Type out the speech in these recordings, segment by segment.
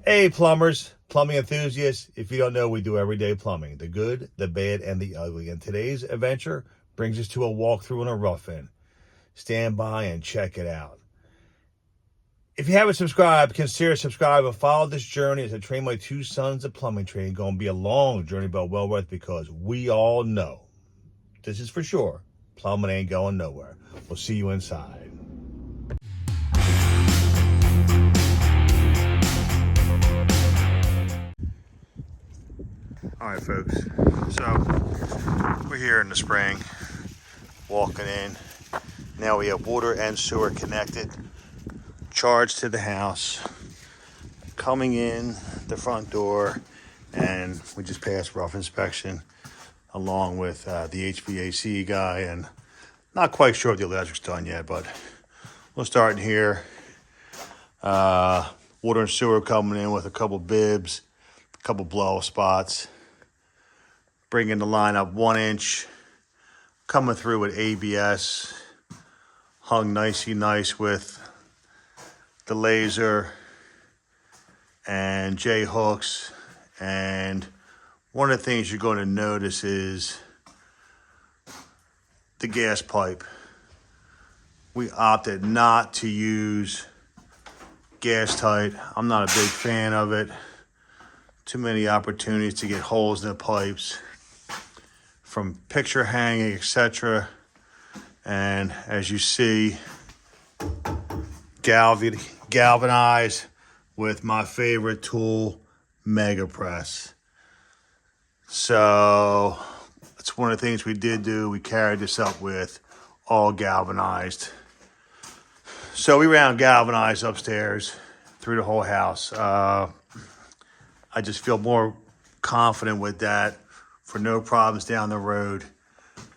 Hey plumbers, plumbing enthusiasts, if you don't know, we do everyday plumbing, the good, the bad, and the ugly. And today's adventure brings us to a walkthrough and a rough-in. Stand by and check it out. If you haven't subscribed, consider subscribing and follow this journey as I train my two sons at plumbing training. Going to be a long journey, but well worth, because we all know, this is for sure, plumbing ain't going nowhere. We'll see you inside. All right, folks, so we're here in the spring, walking in. Now we have water and sewer connected, charged to the house, coming in the front door, and we just passed rough inspection along with the HVAC guy, and not quite sure if the electric's done yet, but we'll start in here. Water and sewer coming in with a couple bibs, a couple blow spots. Bringing the line up 1 inch, coming through with ABS, hung nicey nice with the laser and J hooks. And one of the things you're going to notice is the gas pipe. We opted not to use gas tight. I'm not a big fan of it. Too many opportunities to get holes in the pipes from picture hanging, etc. And as you see, galvanized with my favorite tool, Mega Press. So that's one of the things we did do. We carried this up with all galvanized. So we ran galvanized upstairs through the whole house. I just feel more confident with that for no problems down the road.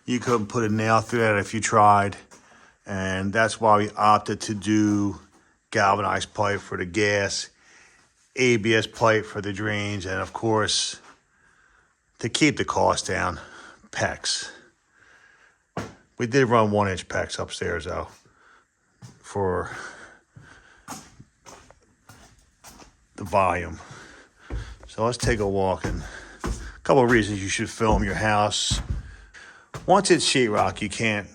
You couldn't put a nail through that if you tried. And that's why we opted to do galvanized pipe for the gas, ABS pipe for the drains, and of course, to keep the cost down, PEX. We did run 1 inch PEX upstairs though, for the volume. So let's take a walk, and a couple of reasons you should film your house. Once it's sheetrock, you can't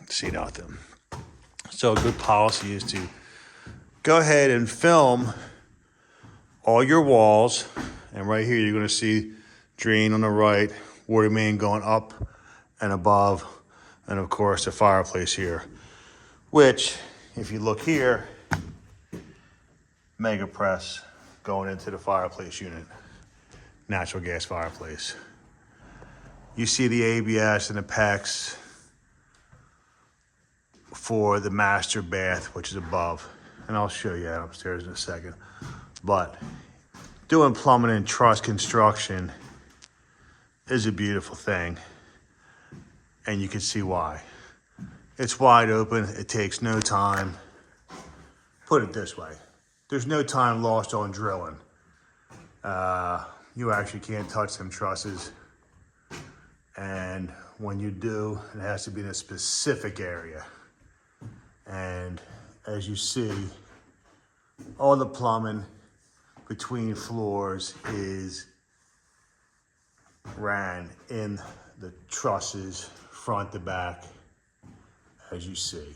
see nothing. So a good policy is to go ahead and film all your walls. And right here, you're gonna see drain on the right, water main going up and above, and of course the fireplace here, which, if you look here, Mega Press going into the fireplace unit, natural gas fireplace. You see the ABS and the PEX for the master bath, which is above. And I'll show you that upstairs in a second. But doing plumbing and truss construction is a beautiful thing. And you can see why. It's wide open, it takes no time. Put it this way, there's no time lost on drilling. You actually can't touch them trusses. And when you do, it has to be in a specific area. And as you see, all the plumbing between floors is ran in the trusses, front to back, as you see.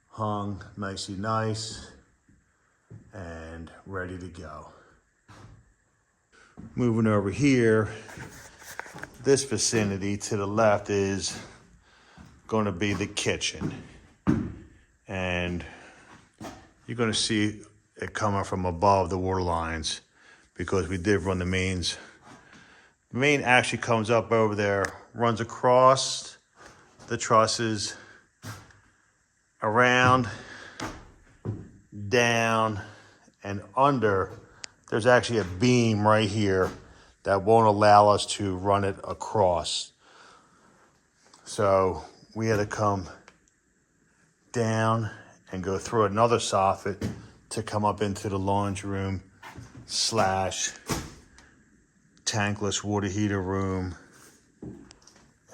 Hung nicey nice and ready to go. Moving over here, this vicinity to the left is going to be the kitchen. And you're going to see it coming from above the water lines because we did run the mains. The main actually comes up over there, runs across the trusses, around, down, and under. There's actually a beam right here that won't allow us to run it across. So we had to come down and go through another soffit to come up into the laundry room / tankless water heater room,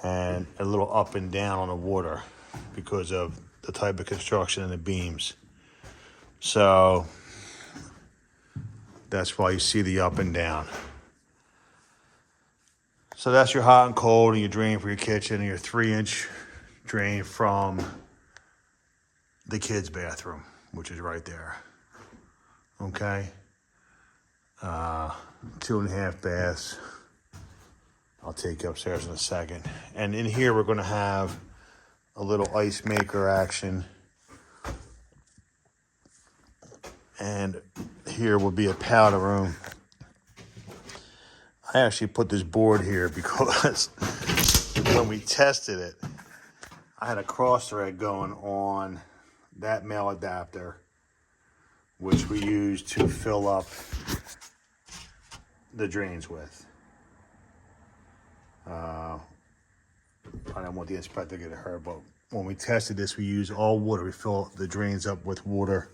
and a little up and down on the water because of the type of construction and the beams. So That's why you see the up and down. So that's your hot and cold and your drain for your kitchen and your 3-inch drain from the kids' bathroom, which is right there. Okay. 2.5 baths. I'll take you upstairs in a second. And in here, we're going to have a little ice maker action. And here will be a powder room. I actually put this board here because when we tested it, I had a cross thread going on that male adapter, which we use to fill up the drains with. I don't want the inspector to get hurt, but when we tested this, we use all water. We fill the drains up with water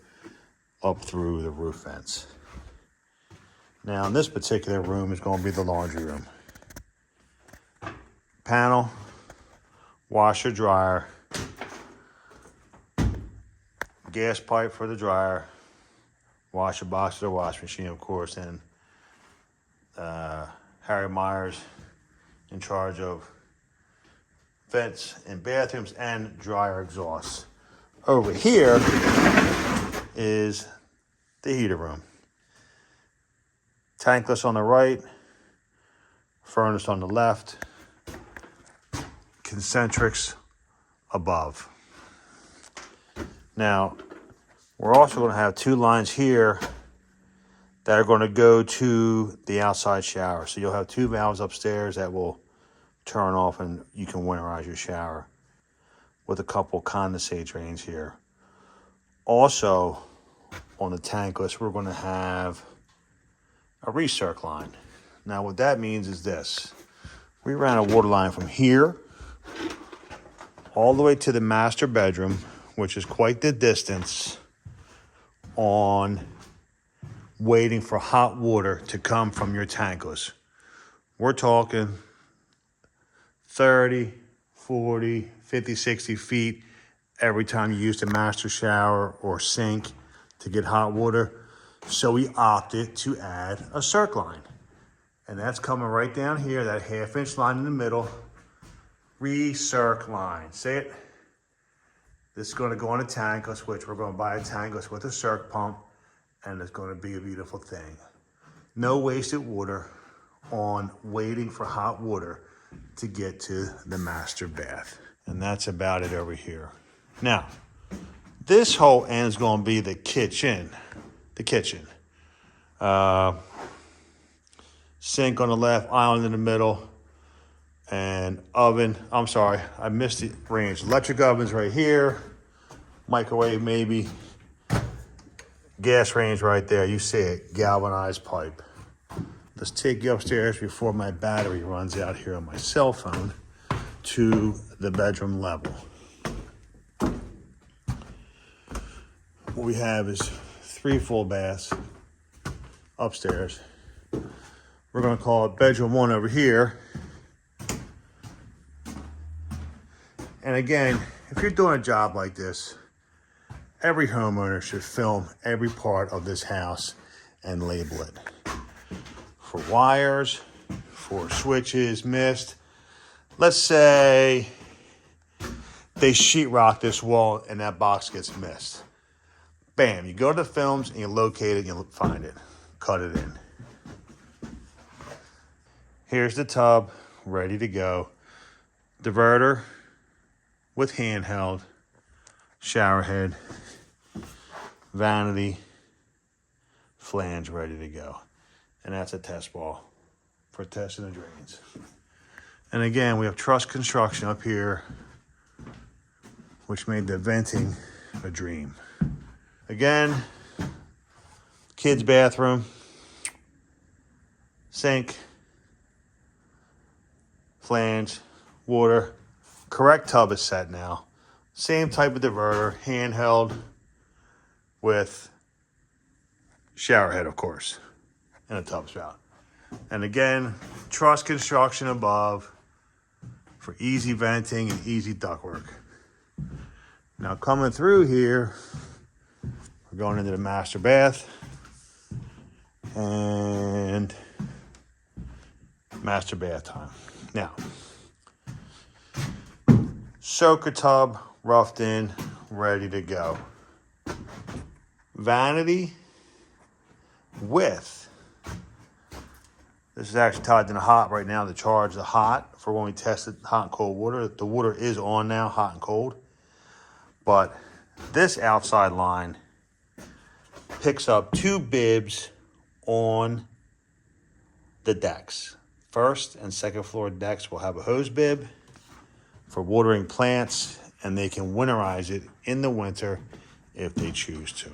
up through the roof vents. Now, in this particular room is going to be the laundry room. Panel, washer, dryer, gas pipe for the dryer, washer box for the wash machine, of course, and Harry Myers in charge of vents in bathrooms and dryer exhausts. Over here is the heater room. Tankless on the right, furnace on the left, concentrics above. Now, we're also going to have 2 lines here that are going to go to the outside shower. So you'll have 2 valves upstairs that will turn off and you can winterize your shower with a couple condensate drains here. Also, on the tankless, we're going to have a recirc line. Now, what that means is this. We ran a water line from here all the way to the master bedroom, which is quite the distance, on waiting for hot water to come from your tankless. We're talking 30, 40, 50, 60 feet every time you use the master shower or sink to get hot water. So we opted to add a circ line. And that's coming right down here, that 1/2-inch line in the middle. Recirc line. Say it. This is going to go on a tankless, which we're going to buy a tankless with a circ pump. And it's going to be a beautiful thing. No wasted water on waiting for hot water to get to the master bath. And that's about it over here. Now, this whole end is going to be the kitchen. The kitchen. Sink on the left, island in the middle, and oven. I'm sorry, I missed the range. Electric oven's right here. Microwave maybe. Gas range right there. You see it. Galvanized pipe. Let's take you upstairs before my battery runs out here on my cell phone to the bedroom level. What we have is 3 full baths upstairs. We're going to call it bedroom 1 over here. And again, if you're doing a job like this, every homeowner should film every part of this house and label it. For wires, for switches, mist. Let's say they sheetrock this wall and that box gets missed. Bam, you go to the films and you locate it and you find it. Cut it in. Here's the tub, ready to go. Diverter with handheld, shower head, vanity, flange ready to go. And that's a test ball for testing the drains. And again, we have Truss construction up here, which made the venting a dream. Again, kids' bathroom, sink, flange, water. Correct tub is set now. Same type of diverter, handheld with shower head, of course, and a tub spout. And again, truss construction above for easy venting and easy ductwork. Now coming through here, we're going into the master bath. and master bath time. Now, soaker tub, roughed in, ready to go. Vanity with, this is actually tied to the hot right now to charge the hot for when we tested hot and cold water. The water is on now, hot and cold. But this outside line picks up 2 bibs on the decks. First and second floor decks will have a hose bib for watering plants, and they can winterize it in the winter if they choose to.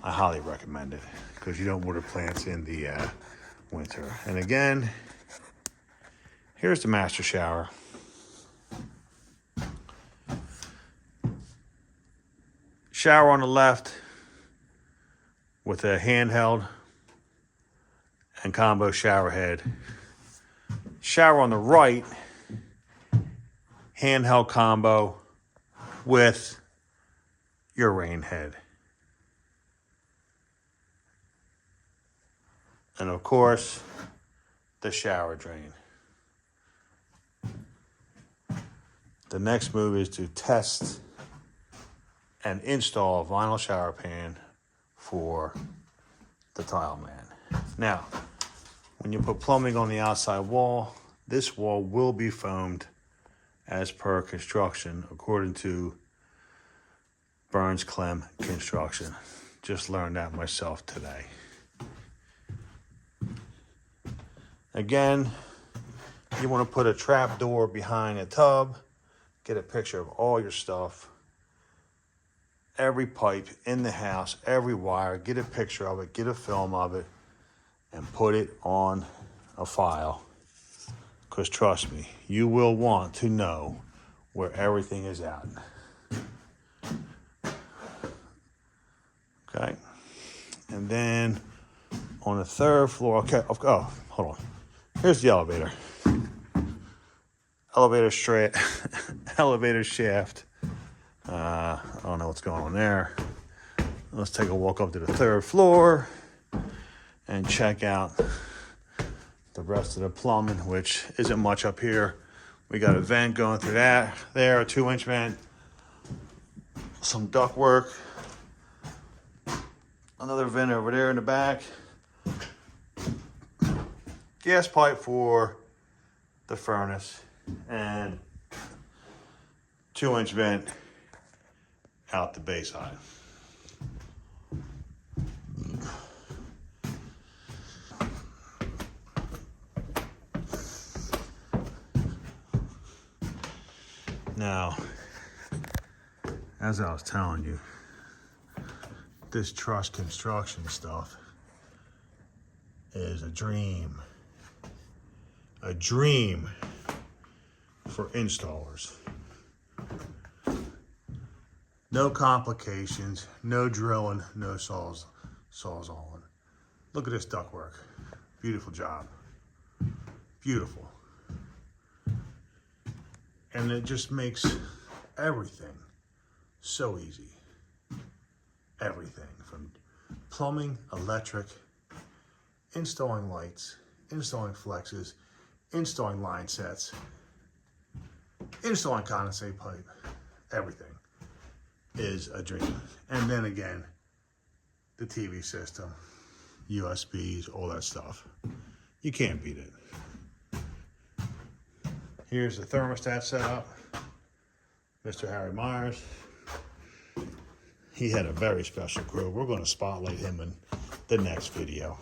I highly recommend it because you don't water plants in the winter. And again, here's the master shower. Shower on the left with a handheld and combo shower head. Shower on the right, handheld combo with your rain head. And of course, the shower drain. The next move is to test and install a vinyl shower pan for the tile man. Now, when you put plumbing on the outside wall, this wall will be foamed as per construction, according to Burns Clem Construction. Just learned that myself today. Again, you want to put a trap door behind a tub, get a picture of all your stuff, every pipe in the house, every wire, get a picture of it, get a film of it, and put it on a file. Because trust me, you will want to know where everything is at. Okay. And then on the 3rd floor, okay, oh, hold on. Here's the elevator. Elevator shaft. I don't know what's going on there. Let's take a walk up to the 3rd floor and check out the rest of the plumbing, which isn't much up here. We got a vent going through that there, a 2-inch vent, some duct work, another vent over there in the back, gas pipe for the furnace, and 2-inch vent out the bay side. Now, as I was telling you, this truss construction stuff is a dream for installers. No complications, no drilling, no sawzalling. Look at this ductwork. Beautiful job. Beautiful. And it just makes everything so easy. Everything from plumbing, electric, installing lights, installing flexes, installing line sets, installing condensate pipe, everything is a dream. And then again, the TV system, USBs, all that stuff. You can't beat it. Here's the thermostat setup. Mr. Harry Myers. He had a very special crew. We're going to spotlight him in the next video.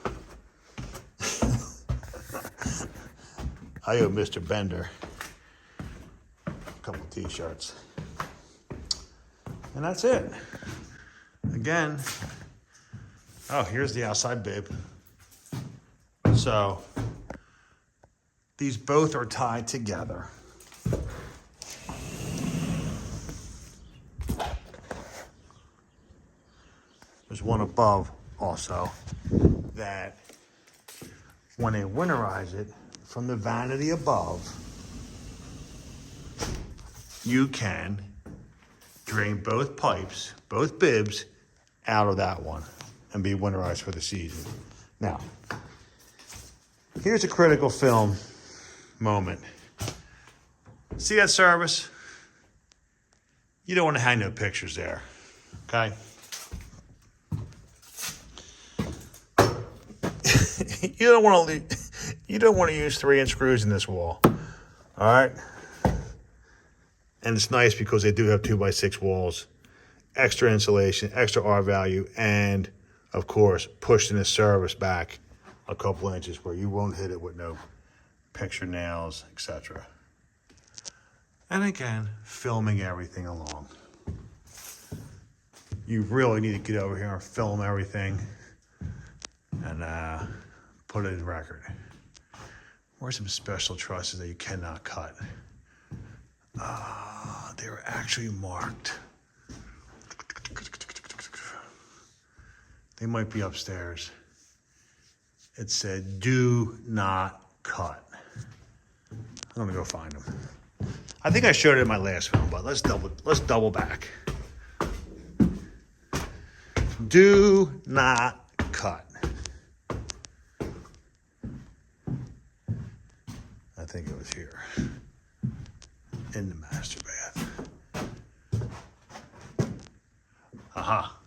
I owe Mr. Bender a couple t-shirts. And that's it. Again, oh, here's the outside bib. So these both are tied together. There's one above also that when they winterize it from the vanity above, you can drain both pipes, both bibs out of that one and be winterized for the season. Now, here's a critical film moment. See that service? You don't want to hang no pictures there, okay? You don't want to use 3-inch screws in this wall, all right? And it's nice because they do have 2x6 walls, extra insulation, extra R value, and of course, pushing the service back a couple inches where you won't hit it with no picture nails, etc. And again, filming everything along. You really need to get over here and film everything and put it in record. Where's some special trusses that you cannot cut? They were actually marked. They might be upstairs. It said, do not cut. I'm gonna go find them. I think I showed it in my last film, but let's double back. Do not cut. I think it was here in the master bath. Aha.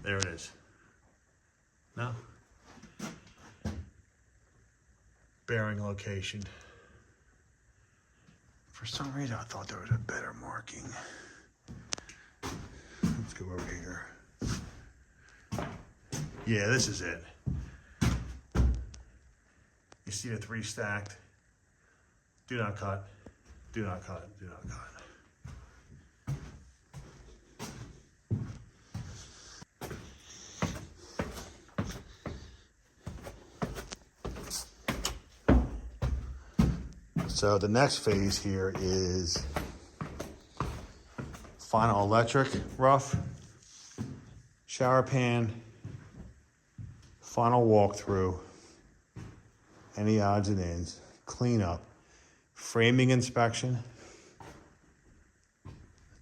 There it is. No? Bearing location. For some reason, I thought there was a better marking. Let's go over here. Yeah, this is it. You see the 3 stacked? Do not cut. Do not cut. Do not cut. So the next phase here is final electric rough, shower pan, final walkthrough, any odds and ends, cleanup, framing inspection,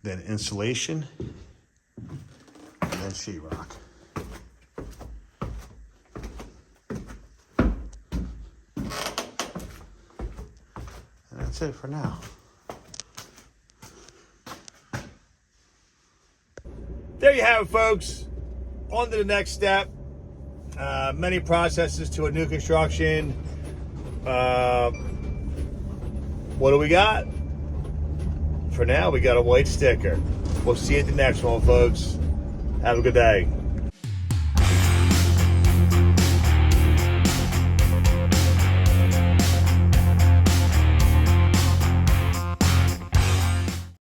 then insulation, and then sheetrock. That's it for now. There you have it, folks. On to the next step. Many processes to a new construction. What do we got? For now, we got a white sticker. We'll see you at the next one, folks. Have a good day.